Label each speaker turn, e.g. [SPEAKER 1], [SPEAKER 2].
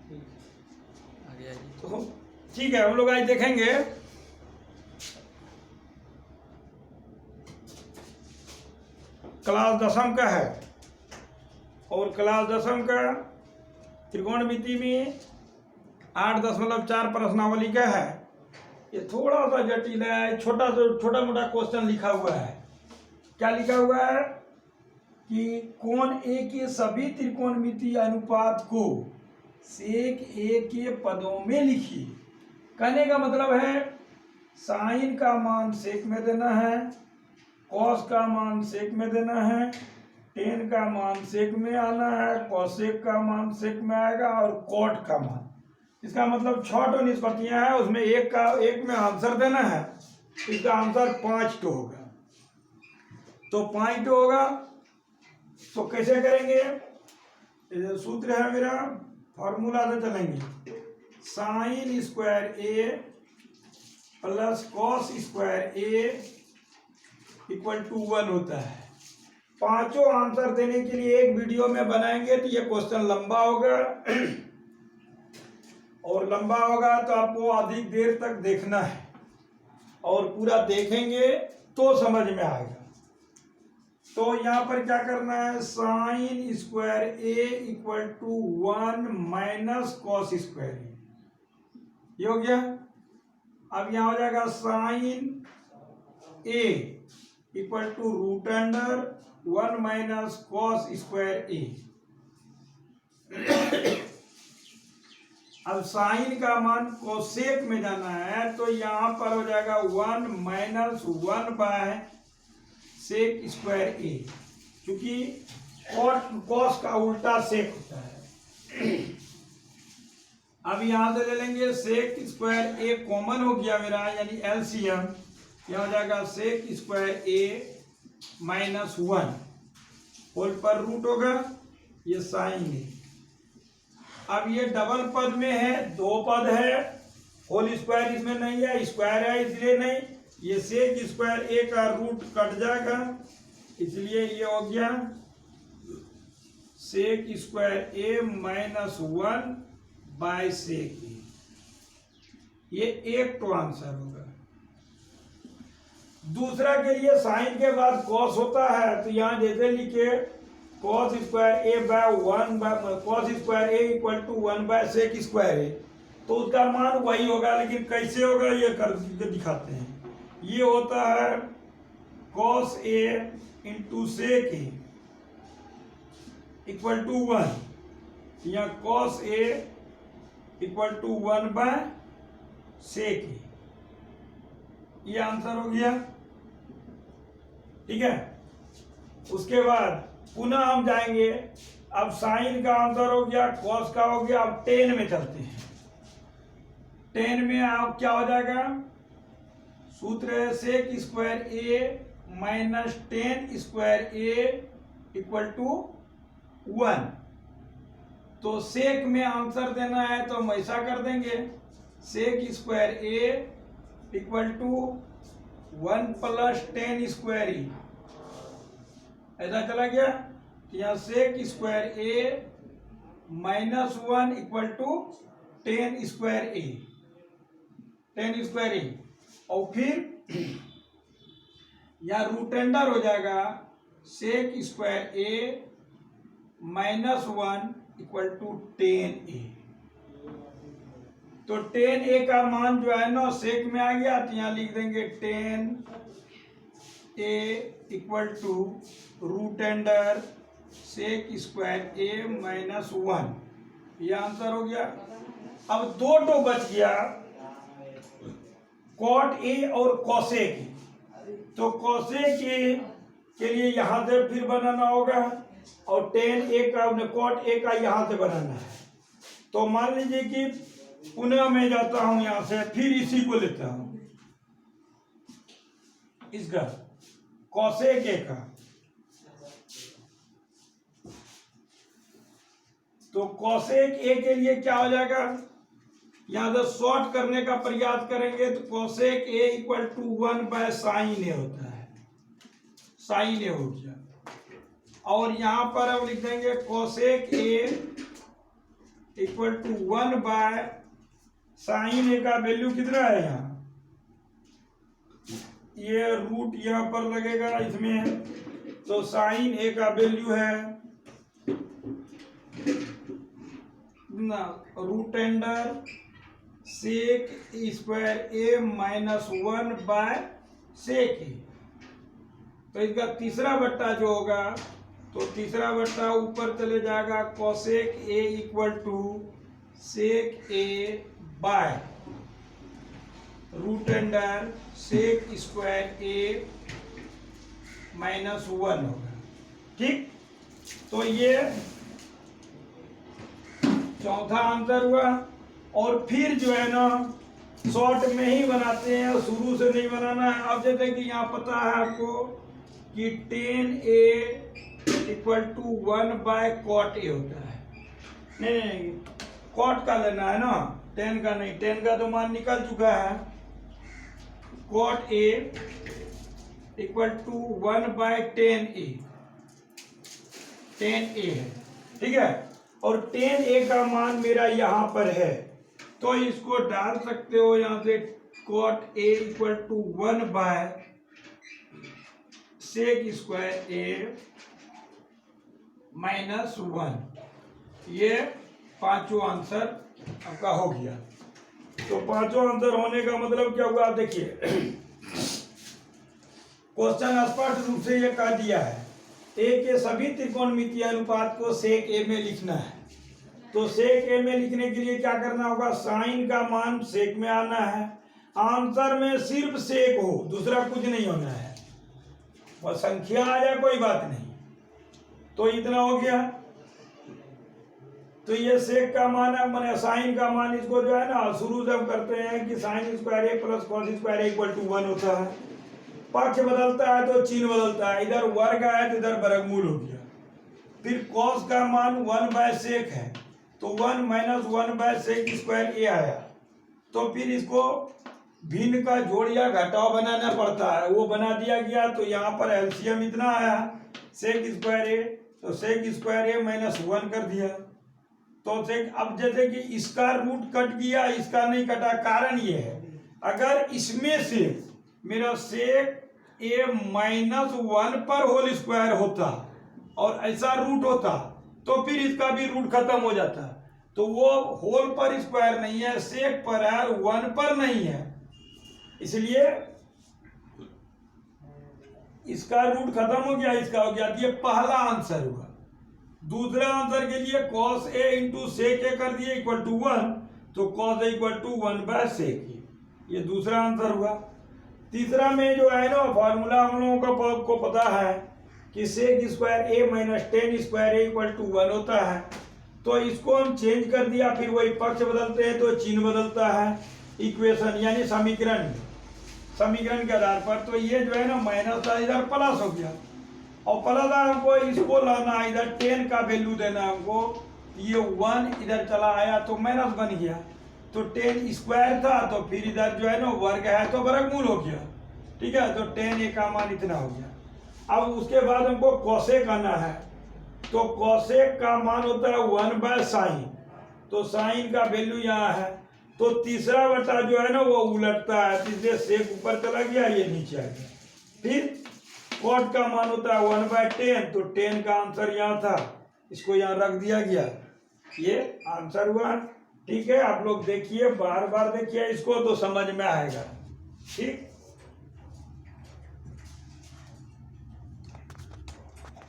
[SPEAKER 1] आगे आइए।
[SPEAKER 2] तो ठीक है, हम लोग आज देखेंगे क्लास 10वीं का है और क्लास 10वीं का त्रिकोणमिति में 8.4 प्रश्नावली का है। ये थोड़ा सा जटिल है, छोटा मोटा क्वेश्चन लिखा हुआ है। क्या लिखा हुआ है कि कोण ए के सभी त्रिकोणमितीय अनुपात को सेक ए के पदों में लिखिए। कहने का मतलब है साइन का मान सेक में देना है, कॉस का मान सेक में देना है, टेन का मान सेक में आना है, कॉसेक का मान सेक में आएगा और कॉट का मान। इसका मतलब 6 निष्पत्तियां हैं, उसमें एक में आंसर देना है। इसका आंसर 5 होगा। तो 5 होगा तो कैसे करेंगे? ये सूत्र है मेरा, फॉर्मूला से चलेंगे। Sine square A plus cos square A equal to 1 होता है। 5 आंसर देने के लिए एक वीडियो में बनाएंगे तो ये क्वेश्चन लंबा होगा और लंबा होगा तो आपको अधिक देर तक देखना है और पूरा देखेंगे तो समझ में आएगा। तो यहाँ पर क्या करना है, sine square A equal to 1 minus cos square A, ये हो गया। अब यहाँ हो जाएगा sine A equal to root under 1 minus cos square A. अब साइन का मान कोसेक में जाना है तो यहाँ पर हो जाएगा 1 माइनस 1 बाय सेक स्क्वायर ए, क्योंकि कॉस का उल्टा सेक होता है। अब यहाँ से ले लेंगे सेक स्क्वायर ए, कॉमन हो गया मेरा यानी एलसीएम। यहाँ हो जाएगा sec square A minus 1 whole पर रूट होगा, ये साइन है। अब ये डबल पद में है, 2 पद है, होल स्क्वायर इसमें नहीं है, स्क्वायर है इसलिए नहीं। ये सेक स्क्वायर ए का रूट कट जाएगा, इसलिए ये हो गया sec square A minus 1 by sec A. ये एक तो आंसर होगा। दूसरा के लिए साइन के बाद कॉस होता है तो यहाँ जैसे लिखे cos square A by 1 by cos square A equal to 1 by sec square A, तो उसका मान वही होगा, लेकिन कैसे होगा ये कर दिखाते हैं। ये होता है cos A into sec A equal to 1, या cos A equal to 1 by sec A, ये आंसर हो गया। ठीक है, उसके बाद पुनः हम जाएंगे। अब साइन का आंसर हो गया, कॉस का हो गया। अब टेन में चलते हैं। टेन में अब क्या हो जाएगा, सूत्र है sec square A minus tan square A equal to 1। तो सेक में आंसर देना है तो हम ऐसा कर देंगे, sec square A equal to 1 plus tan square E, ऐसा चला गया। यहाँ sec square A minus 1 equal to 10 square A, 10 square A, और फिर यहाँ रूट अंडर हो जाएगा sec square A minus 1 equal to 10 A. तो 10 ए का मान जो है ना सेक में आ गया, तो यहाँ लिख देंगे 10 A equal to root under sec square A minus 1, ये आंसर हो गया। अब 2 बच गया, कॉट ए और कॉसेक। तो कॉसेक ए के लिए यहाँ से फिर बनाना होगा और टेन ए का कॉट ए का यहाँ से बनाना है। तो मान लीजिए कि पुनः मैं जाता हूं यहां से, फिर इसी को लेता हूं, इसका कॉसेक ए का। तो कॉसेक ए के लिए क्या हो जाएगा, यहां से शॉर्ट करने का प्रयास करेंगे तो cosec A equal to 1 by sine A होता है, साइन ए हो गया। और यहां पर हम लिख देंगे cosec A equal to 1 by sine A का वैल्यू कितना है यहाँ, ये रूट यहाँ पर लगेगा इसमें, तो साइन ए का वैल्यू है ना root under sec square A minus 1 by sec A. तो इसका तीसरा बट्टा जो होगा, तो तीसरा बट्टा ऊपर चले जाएगा cosec A equal to sec A by root under sec square A minus 1 होगा। ठीक, तो ये चौथा आंसर हुआ। और फिर जो है ना शॉर्ट में ही बनाते हैं, शुरू से नहीं बनाना है। अब जैसे कि यहाँ पता है आपको कि tan a equal to 1 by cot A होता है। नहीं, कॉट का लेना है ना, tan का नहीं, tan का तो मान निकल चुका है। Cot A equal to 1 by tan a है, ठीक है। और tan a का मान मेरा यहाँ पर है, तो इसको डाल सकते हो यहाँ से, cot A equal to 1 by sec square A minus 1। ये पांचों आंसर आपका हो गया। तो पांचों आंसर होने का मतलब क्या हुआ, देखिए क्वेश्चन स्पष्ट रूप से ये कह दिया है ए के सभी त्रिकोणमितीय अनुपात को सेक ए में लिखना है। तो सेक ए में लिखने के लिए क्या करना होगा, साइन का मान सेक में आना है, आंसर में सिर्फ सेक हो, दूसरा कुछ नहीं होना है, और संख्या आ जाए कोई बात नहीं। तो इतना हो गया। तो ये सेक का मान है, मैंने साइन का मान, इसको जो है ना शुरू से हम करते हैं कि sine square A plus cos square A equal to 1 होता है। पक्ष बदलता है तो चिन्ह बदलता है, इधर वर्ग है तो इधर वर्गमूल हो गया। फिर कॉस का मान 1 बाय सेक है, तो 1 माइनस 1 बाय सेक स्क्वायर ए आया। तो फिर इसको भिन्न का जोड़ या घटाव बनाना पड़ता है, वो बना दिया गया। तो यहाँ पर एलसीएम इतना आया सेक स्क्वायर ए, तो सेक स्क्वायर ए माइनस 1 कर दिया। तो सेक, अब जैसे कि इसका रूट कट गया, इसका नहीं कटा, कारण ये है अगर इसमें से मेरा सेक ए माइनस 1 पर होल स्क्वायर होता और ऐसा रूट होता, तो फिर इसका भी रूट खत्म हो जाता। तो वो होल पर स्क्वायर नहीं है, सेक पर है, 1 पर नहीं है, इसलिए इसका रूट खत्म हो गया, इसका हो गया। ये पहला आंसर हुआ। दूसरा आंसर के लिए cos a into sec A कर दिए इक्वल टू 1, तो cos a equal to 1 by sec A, ये दूसरा आंसर हुआ। तीसरा में जो है ना फॉर्मूला हम लोगों को पता है कि sec square A minus tan square A equal to 1 होता है। तो इसको हम चेंज कर दिया, फिर वही पक्ष बदलते हैं तो चिन्ह बदलता है, इक्वेशन यानी समीकरण के आधार पर। तो ये जो है ना माइनस था, इधर प्लस हो गया, और प्लस हमको इसको लाना, इधर 10 का वैल्यू देना हमको, ये 1 इधर चला आया तो माइनस बन गया। तो 10 स्क्वायर था, तो फिर इधर जो है ना वर्ग है तो वर्गमूल हो गया, ठीक है। तो 10 ए का मान इतना हो गया। अब उसके बाद हमको कोसेक आना है, तो कोसेक का मान होता है 1 बाय साइन, तो साइन का वैल्यू यहाँ है। तो तीसरा बटा जो है ना वो उलटता है, इसलिए सेक ऊपर चला गया, ये नीचे आ गया। फिर कॉट का मान होता है 1 बाय 10, तो 10 का आंसर यहाँ था, इसको यहाँ रख दिया गया, ये आंसर हुआ। ठीक है, आप लोग देखिए, बार बार देखिए इसको तो समझ में आएगा। ठीक।